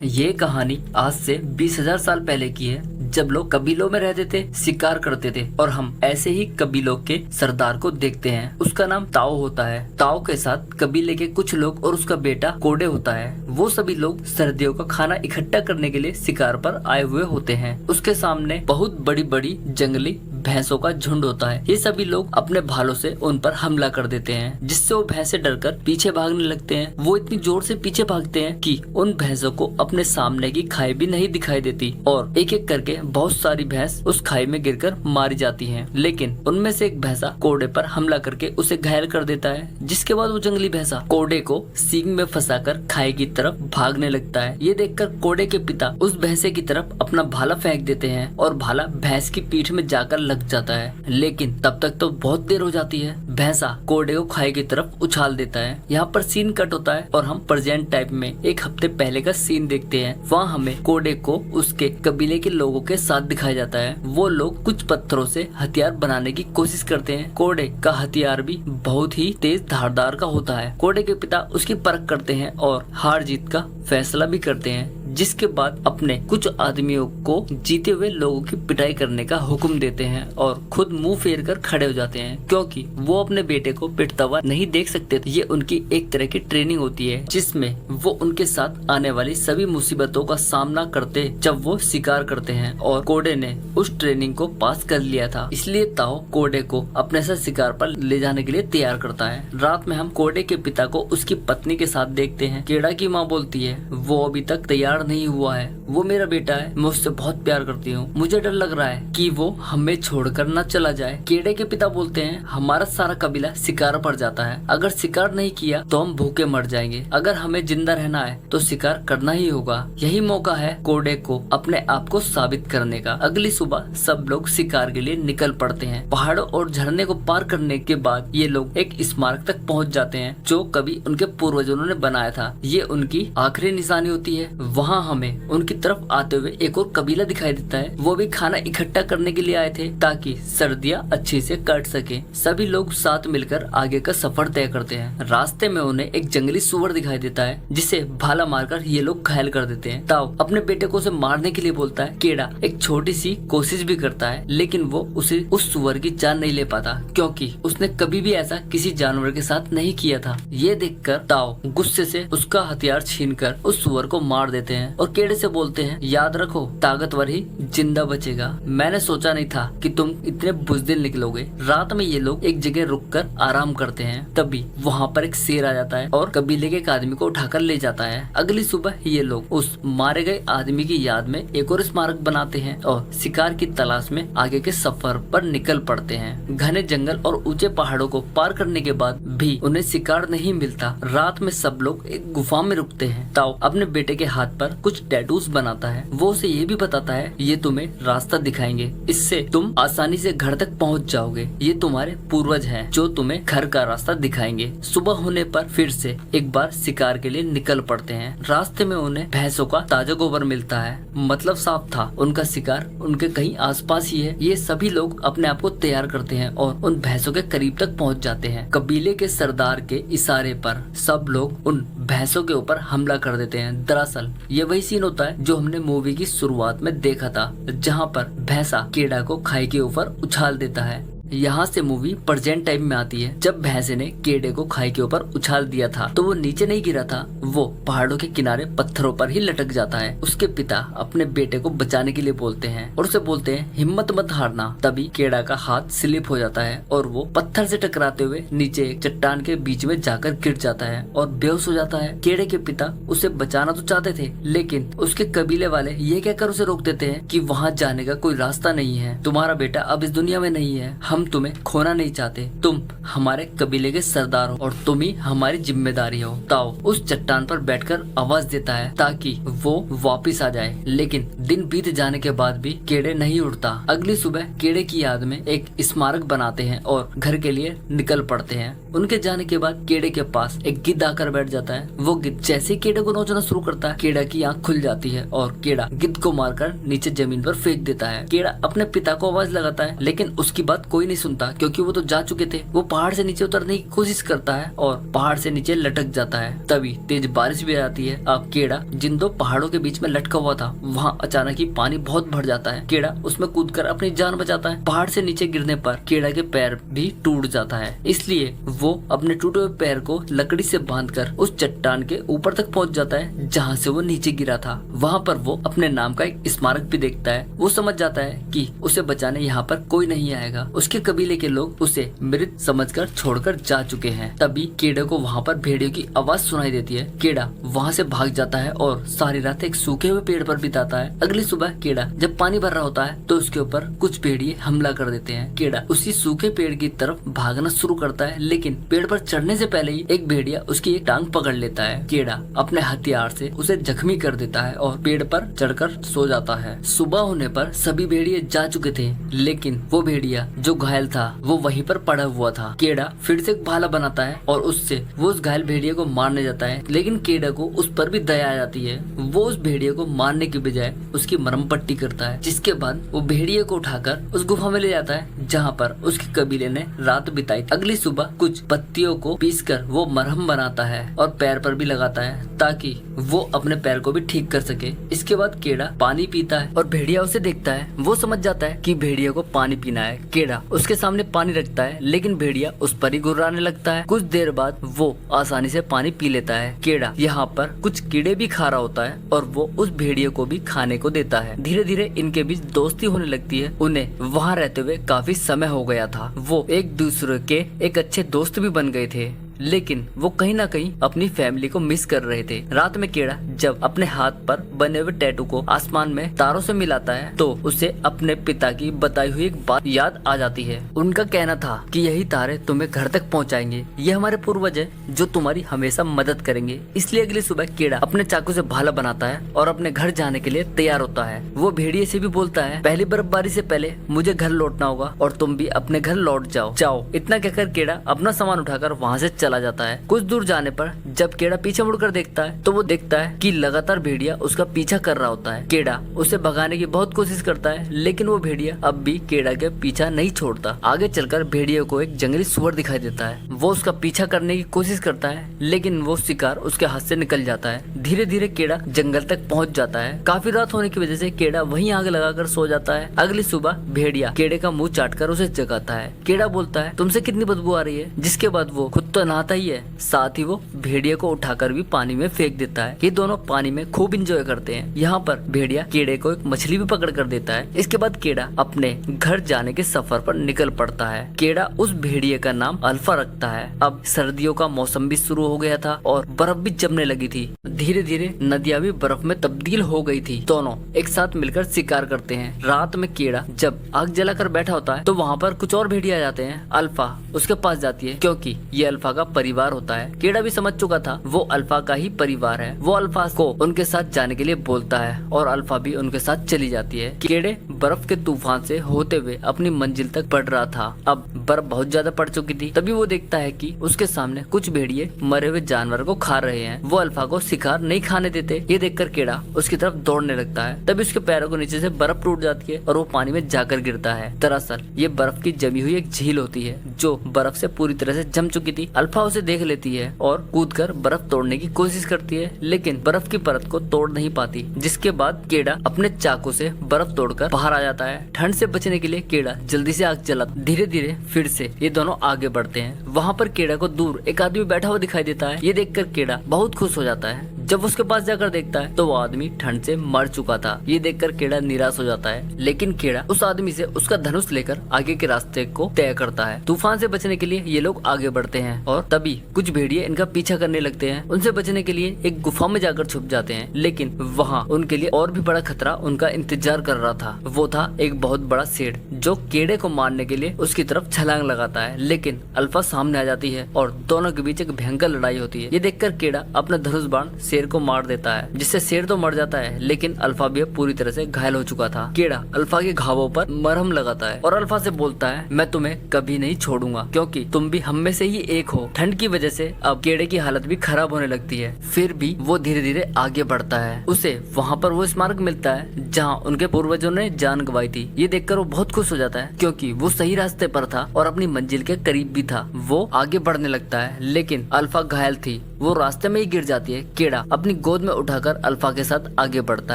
ये कहानी आज से 20,000 साल पहले की है, जब लोग कबीलों में रहते थे, शिकार करते थे और हम ऐसे ही कबीलों के सरदार को देखते हैं। उसका नाम ताओ होता है। ताओ के साथ कबीले के कुछ लोग और उसका बेटा कोडे होता है। वो सभी लोग सर्दियों का खाना इकट्ठा करने के लिए शिकार पर आए हुए होते हैं। उसके सामने बहुत बड़ी बड़ी जंगली भैंसों का झुंड होता है। ये सभी लोग अपने भालों से उन पर हमला कर देते हैं, जिससे वो भैंसे डरकर पीछे भागने लगते हैं। वो इतनी जोर से पीछे भागते हैं कि उन भैंसों को अपने सामने की खाई भी नहीं दिखाई देती और एक एक करके बहुत सारी भैंस उस खाई में गिरकर मारी जाती हैं। लेकिन उनमें से एक भैंसा कोडे पर हमला करके उसे घायल कर देता है, जिसके बाद वो जंगली भैंसा कोडे को सींग में फंसाकर खाई की तरफ भागने लगता है। ये देखकर कोडे के पिता उस भैंसे की तरफ अपना भाला फेंक देते हैं और भाला भैंस की पीठ में जाकर लग जाता है। लेकिन तब तक तो बहुत देर हो जाती है। भैंसा कोडे को खाई की तरफ उछाल देता है। यहाँ पर सीन कट होता है और हम प्रेजेंट टाइम में एक हफ्ते पहले का सीन देखते हैं। वहाँ हमें कोडे को उसके कबीले के लोगों के साथ दिखाया जाता है। वो लोग कुछ पत्थरों से हथियार बनाने की कोशिश करते हैं। कोडे का हथियार भी बहुत ही तेज धारदार का होता है। कोडे के पिता उसकी परख करते हैं और हार जीत का फैसला भी करते हैं, जिसके बाद अपने कुछ आदमियों को जीते हुए लोगों की पिटाई करने का हुक्म देते हैं और खुद मुंह फेर कर खड़े हो जाते हैं, क्योंकि वो अपने बेटे को पिटता हुआ नहीं देख सकते। ये उनकी एक तरह की ट्रेनिंग होती है, जिसमें वो उनके साथ आने वाली सभी मुसीबतों का सामना करते जब वो शिकार करते हैं। और कोडे ने उस ट्रेनिंग को पास कर लिया था, इसलिए ताओ कोडे को अपने साथ शिकार पर ले जाने के लिए तैयार करता है। रात में हम कोडे के पिता को उसकी पत्नी के साथ देखते हैं। केड़ा की माँ बोलती है, वो अभी तक तैयार नहीं हुआ है, वो मेरा बेटा है, मैं उससे बहुत प्यार करती हूँ, मुझे डर लग रहा है कि वो हमें छोड़कर न चला जाए। केड़े के पिता बोलते हैं, हमारा सारा कबीला शिकार पर जाता है, अगर शिकार नहीं किया तो हम भूखे मर जाएंगे, अगर हमें जिंदा रहना है तो शिकार करना ही होगा। यही मौका है कोडे को अपने आप को साबित करने का। अगली सुबह सब लोग शिकार के लिए निकल पड़ते हैं। पहाड़ों और झरने को पार करने के बाद ये लोग एक स्मारक तक पहुँच जाते हैं, जो कभी उनके पूर्वजों ने बनाया था। ये उनकी आखिरी निशानी होती है। वहाँ हमें उनकी तरफ आते हुए एक और कबीला दिखाई देता है। वो भी खाना इकट्ठा करने के लिए आए थे ताकि सर्दियाँ अच्छे से कट सके। सभी लोग साथ मिलकर आगे का सफर तय करते हैं। रास्ते में उन्हें एक जंगली सुअर दिखाई देता है, जिसे भाला मारकर ये लोग घायल कर देते हैं। ताओ अपने बेटे को उसे मारने के लिए बोलता है। केड़ा एक छोटी सी कोशिश भी करता है, लेकिन वो उसे उस सुअर की जान नहीं ले पाता, क्योंकि उसने कभी भी ऐसा किसी जानवर के साथ नहीं किया था। ये देखकर ताओ गुस्से से उसका हथियार छीनकर उस सुअर को मार देते हैं और केड़े से बोलते हैं, याद रखो ताकतवर ही जिंदा बचेगा। मैंने सोचा नहीं था कि तुम इतने बुज़दिल निकलोगे। रात में ये लोग एक जगह रुककर आराम करते हैं। तभी वहाँ पर एक शेर आ जाता है और कबीले के एक आदमी को उठाकर ले जाता है। अगली सुबह ये लोग उस मारे गए आदमी की याद में एक और स्मारक बनाते हैं और शिकार की तलाश में आगे के सफर पर निकल पड़ते हैं। घने जंगल और ऊंचे पहाड़ों को पार करने के बाद भी उन्हें शिकार नहीं मिलता। रात में सब लोग एक गुफा में रुकते हैं। ताओ अपने बेटे के हाथ पर कुछ टैटूज बनाता है। वो उसे ये भी बताता है, ये तुम्हें रास्ता दिखाएंगे, इससे तुम आसानी से घर तक पहुंच जाओगे। ये तुम्हारे पूर्वज हैं जो तुम्हें घर का रास्ता दिखाएंगे। सुबह होने पर फिर से एक बार शिकार के लिए निकल पड़ते हैं। रास्ते में उन्हें भैंसों का ताजा गोबर मिलता है, मतलब साफ था उनका शिकार उनके कहीं आसपास ही है। ये सभी लोग अपने आप को तैयार करते हैं और उन भैंसों के करीब तक पहुँच जाते हैं। कबीले के सरदार के इशारे पर सब लोग उन भैंसों के ऊपर हमला कर देते हैं। दरअसल ये वही सीन होता है जो हमने मूवी की शुरुआत में देखा था, जहाँ पर भैंसा केड़ा को खाई के ऊपर उछाल देता है। यहाँ से मूवी प्रेजेंट टाइम में आती है। जब भैंसे ने केड़े को खाई के ऊपर उछाल दिया था तो वो नीचे नहीं गिरा था, वो पहाड़ों के किनारे पत्थरों पर ही लटक जाता है। उसके पिता अपने बेटे को बचाने के लिए बोलते हैं और उसे बोलते हैं, हिम्मत मत हारना। तभी केड़ा का हाथ स्लिप हो जाता है और वो पत्थर से टकराते हुए नीचे एक चट्टान के बीच में जाकर गिर जाता है और बेहोश हो जाता है। केड़े के पिता उसे बचाना तो चाहते थे, लेकिन उसके कबीले वाले ये कहकर उसे रोक देते हैं कि वहाँ जाने का कोई रास्ता नहीं है, तुम्हारा बेटा अब इस दुनिया में नहीं है, हम तुम्हें खोना नहीं चाहते, तुम हमारे कबीले के सरदार हो और तुम ही हमारी जिम्मेदारी हो। ताओ उस चट्टान पर बैठकर आवाज देता है ताकि वो वापस आ जाए, लेकिन दिन बीत जाने के बाद भी केड़े नहीं उठता। अगली सुबह केड़े की याद में एक स्मारक बनाते हैं और घर के लिए निकल पड़ते हैं। उनके जाने के बाद केड़े के पास एक गिद्ध आकर बैठ जाता है। वो गिद्ध जैसे ही केड़े को नोचना शुरू करता है, केड़ा की आंख खुल जाती है और केड़ा गिद्ध को मारकर नीचे जमीन पर फेंक देता है। केड़ा अपने पिता को आवाज लगाता है, लेकिन उसकी बात कोई नहीं सुनता क्योंकि वो तो जा चुके थे। वो पहाड़ से नीचे उतरने की कोशिश करता है और पहाड़ से नीचे लटक जाता है। तभी तेज बारिश भी आती है। अब केड़ा जिन दो पहाड़ों के बीच में लटका हुआ था वहाँ अचानक ही पानी बहुत भर जाता है। केड़ा उसमें कूदकर अपनी जान बचाता है। पहाड़ से नीचे गिरने पर केड़ा के पैर भी टूट जाता है, इसलिए वो अपने टूटे हुए पैर को लकड़ी से बांधकर उस चट्टान के ऊपर तक पहुंच जाता है जहाँ से वो नीचे गिरा था। वहाँ पर वो अपने नाम का एक स्मारक भी देखता है। वो समझ जाता है कि उसे बचाने यहाँ पर कोई नहीं आएगा। उसके कबीले के लोग उसे मृत समझकर छोड़कर जा चुके हैं। तभी केड़े को वहाँ पर भेड़ियों की आवाज सुनाई देती है। केड़ा वहाँ से भाग जाता है और सारी रात एक सूखे हुए पेड़ पर बिताता है। अगली सुबह केड़ा जब पानी भर रहा होता है तो उसके ऊपर कुछ भेड़िए हमला कर देते हैं। केड़ा उसी सूखे पेड़ की तरफ भागना शुरू करता है, लेकिन पेड़ पर चढ़ने से पहले ही एक भेड़िया उसकी एक टांग पकड़ लेता है। केड़ा अपने हथियार से उसे जख्मी कर देता है और पेड़ पर चढ़कर सो जाता है। सुबह होने पर सभी भेड़िए जा चुके थे, लेकिन वो भेड़िया जो घायल था वो वहीं पर पड़ा हुआ था। केड़ा फिर से एक भाला बनाता है और उससे वो उस घायल भेड़िए को मारने जाता है, लेकिन केड़ा को उस पर भी दया आ जाती है। वो उस भेड़िए को मारने के बजाय उसकी मरहम पट्टी करता है, जिसके बाद वो भेड़िए को उठाकर उस गुफा में ले जाता है जहाँ पर उसके कबीले ने रात बिताई। अगली सुबह कुछ पत्तियों को पीसकर वो मरहम बनाता है और पैर पर भी लगाता है ताकि वो अपने पैर को भी ठीक कर सके। इसके बाद केड़ा पानी पीता है और भेड़िया उसे देखता है। वो समझ जाता है कि भेड़िया को पानी पीना है। केड़ा उसके सामने पानी रखता है, लेकिन भेड़िया उस पर ही गुर्राने लगता है। कुछ देर बाद वो आसानी से पानी पी लेता है। केड़ा यहाँ पर कुछ कीड़े भी खा रहा होता है और वो उस भेड़िए को भी खाने को देता है। धीरे धीरे इनके बीच दोस्ती होने लगती है। उन्हें वहाँ रहते हुए काफी समय हो गया था। वो एक दूसरे के एक अच्छे दोस्त भी बन गए थे, लेकिन वो कहीं ना कहीं अपनी फैमिली को मिस कर रहे थे। रात में केड़ा जब अपने हाथ पर बने हुए टैटू को आसमान में तारों से मिलाता है तो उसे अपने पिता की बताई हुई एक बात याद आ जाती है। उनका कहना था कि यही तारे तुम्हें घर तक पहुंचाएंगे। ये हमारे पूर्वज है जो तुम्हारी हमेशा मदद करेंगे। इसलिए अगली सुबह केड़ा अपने चाकू से भाला बनाता है और अपने घर जाने के लिए तैयार होता है। वो भेड़िए से भी बोलता है, पहली बर्फबारी से पहले मुझे घर लौटना होगा और तुम भी अपने घर लौट जाओ। इतना कहकर केड़ा अपना सामान उठाकर वहाँ से चला जाता है। कुछ दूर जाने पर जब केड़ा पीछे मुड़कर देखता है तो वो देखता है कि लगातार भेड़िया उसका पीछा कर रहा होता है। केड़ा उसे भगाने की बहुत कोशिश करता है, लेकिन वो भेड़िया अब भी केड़ा के पीछा नहीं छोड़ता। आगे चलकर भेड़िया को एक जंगली सुअर दिखाई देता है। वो उसका पीछा करने की कोशिश करता है, लेकिन वो शिकार उसके हाथ से निकल जाता है। धीरे धीरे केड़ा जंगल तक पहुँच जाता है। काफी रात होने की वजह से केड़ा वहीं आग लगाकर सो जाता है। अगली सुबह भेड़िया केड़े का मुंह चाटकर उसे जगाता है। केड़ा बोलता है, तुमसे कितनी बदबू आ रही है? जिसके बाद वो खुद तो नहाता ही है, साथ ही वो भेड़िया को उठाकर भी पानी में फेंक देता है। ये दोनों पानी में खूब एंजॉय करते हैं। यहाँ पर भेड़िया केड़े को एक मछली भी पकड़ कर देता है। इसके बाद केड़ा अपने घर जाने के सफर पर निकल पड़ता है। केड़ा उस भेड़िए का नाम अल्फा रखता है। अब सर्दियों का मौसम भी शुरू हो गया था और बर्फ भी जमने लगी थी। धीरे धीरे नदियाँ भी बर्फ में तब्दील हो गई थी। दोनों एक साथ मिलकर शिकार करते हैं। रात में केड़ा जब आग जलाकर बैठा होता है तो वहाँ पर कुछ और भेड़िया आ जाते हैं। अल्फा उसके पास जाती है क्योंकि ये अल्फा का परिवार होता है। केड़ा भी समझ चुका था वो अल्फा का ही परिवार है। वो अल्फा को उनके साथ जाने के लिए बोलता है और अल्फा भी उनके साथ चली जाती है। केड़े बर्फ के तूफान से होते हुए अपनी मंजिल तक बढ़ रहा था। अब बर्फ बहुत ज्यादा पड़ चुकी थी। तभी वो देखता है कि उसके सामने कुछ भेड़िए मरे हुए जानवर को खा रहे हैं। वो अल्फा को शिकार नहीं खाने देते। ये देखकर केड़ा उसकी तरफ दौड़ने लगता है। तभी उसके पैरों को नीचे से बर्फ टूट जाती है और वो पानी में जाकर गिरता है। दरअसल ये बर्फ की जमी हुई एक झील होती है जो बर्फ से पूरी तरह से जम चुकी थी। अल्फा उसे देख लेती है और कूदकर बर्फ तोड़ने की कोशिश करती है, लेकिन बर्फ की परत को तोड़ नहीं पाती। जिसके बाद केड़ा अपने चाकू से बर्फ तोड़कर बाहर आ जाता है। ठंड से बचने के लिए केड़ा जल्दी से आग जलाता। धीरे धीरे फिर से ये दोनों आगे बढ़ते हैं। वहाँ पर केड़ा को दूर एक आदमी बैठा हुआ दिखाई देता है। ये देखकर केड़ा बहुत खुश हो जाता है। जब उसके पास जाकर देखता है तो वो आदमी ठंड से मर चुका था। ये देखकर केड़ा निराश हो जाता है, लेकिन केड़ा उस आदमी से उसका धनुष लेकर आगे के रास्ते को तय करता है। तूफान से बचने के लिए ये लोग आगे बढ़ते हैं और तभी कुछ भेड़िए इनका पीछा करने लगते हैं। उनसे बचने के लिए एक गुफा में जाकर छुप जाते हैं, लेकिन वहाँ उनके लिए और भी बड़ा खतरा उनका इंतजार कर रहा था। वो था एक बहुत बड़ा शेर जो केड़े को मारने के लिए उसकी तरफ छलांग लगाता है, लेकिन अल्फा सामने आ जाती है और दोनों के बीच एक भयंकर लड़ाई होती है। ये देखकर केड़ा अपना धनुष बाण शेर को मार देता है, जिससे शेर तो मर जाता है, लेकिन अल्फा भी पूरी तरह से घायल हो चुका था। केड़ा अल्फा के घावों पर मरहम लगाता है और अल्फा से बोलता है, मैं तुम्हें कभी नहीं छोड़ूंगा क्योंकि तुम भी हम में से ही एक हो। ठंड की वजह से अब केड़े की हालत भी खराब होने लगती है, फिर भी वो धीरे धीरे आगे बढ़ता है। उसे वहाँ पर वो स्मारक मिलता है जहाँ उनके पूर्वजों ने जान गंवाई थी। ये देखकर वो बहुत खुश खुश हो जाता है क्योंकि वो सही रास्ते पर था और अपनी मंजिल के करीब भी था। वो आगे बढ़ने लगता है लेकिन अल्फा घायल थी, वो रास्ते में ही गिर जाती है। केड़ा अपनी गोद में उठाकर अल्फा के साथ आगे बढ़ता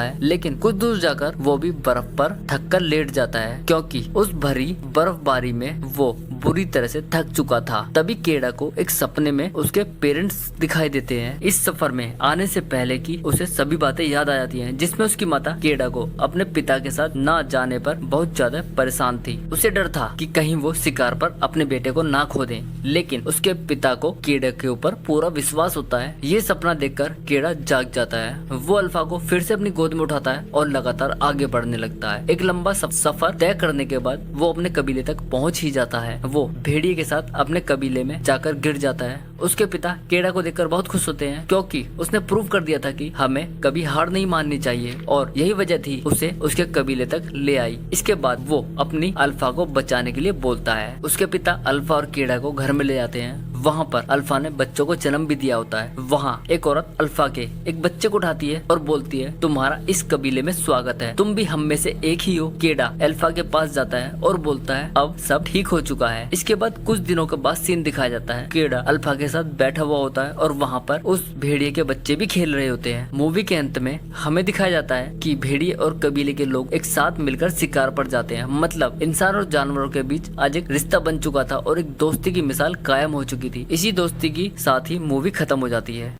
है लेकिन कुछ दूर जाकर वो भी बर्फ पर थक कर लेट जाता है क्योंकि उस भरी बर्फबारी में वो बुरी तरह से थक चुका था। तभी केड़ा को एक सपने में उसके पेरेंट्स दिखाई देते हैं। इस सफर में आने से पहले की उसे सभी बातें याद आ जाती हैं, जिसमें उसकी माता केड़ा को अपने पिता के साथ ना जाने पर बहुत ज्यादा परेशान थी। उसे डर था कि कहीं वो शिकार पर अपने बेटे को ना खो दें, लेकिन उसके पिता को केड़ा के ऊपर पूरा विश्वास होता है। ये सपना देखकर केड़ा जाग जाता है। वो अल्फा को फिर से अपनी गोद में उठाता है और लगातार आगे बढ़ने लगता है। एक लंबा सफर तय करने के बाद वो अपने कबीले तक पहुंच ही जाता है। वो भेड़िए के साथ अपने कबीले में जाकर गिर जाता है। उसके पिता केड़ा को देखकर बहुत खुश होते हैं क्योंकि उसने प्रूव कर दिया था कि हमें कभी हार नहीं माननी चाहिए और यही वजह थी उसे उसके कबीले तक ले आई। इसके बाद वो अपनी अल्फा को बचाने के लिए बोलता है। उसके पिता अल्फा और केड़ा को घर में ले जाते हैं। वहाँ पर अल्फा ने बच्चों को जन्म भी दिया होता है। वहाँ एक औरत अल्फा के एक बच्चे को उठाती है और बोलती है, तुम्हारा इस कबीले में स्वागत है, तुम भी हम में से एक ही हो। केड़ा अल्फा के पास जाता है और बोलता है अब सब ठीक हो चुका है। इसके बाद कुछ दिनों के बाद सीन दिखाया जाता है। केड़ा अल्फा के साथ बैठा हुआ होता है और वहाँ पर उस भेड़िए के बच्चे भी खेल रहे होते हैं। मूवी के अंत में हमें दिखाया जाता है कि भेड़िए और कबीले के लोग एक साथ मिलकर शिकार पर जाते हैं। मतलब इंसान और जानवरों के बीच आज एक रिश्ता बन चुका था और एक दोस्ती की मिसाल कायम हो चुकी थी। इसी दोस्ती की साथ ही मूवी खत्म हो जाती है।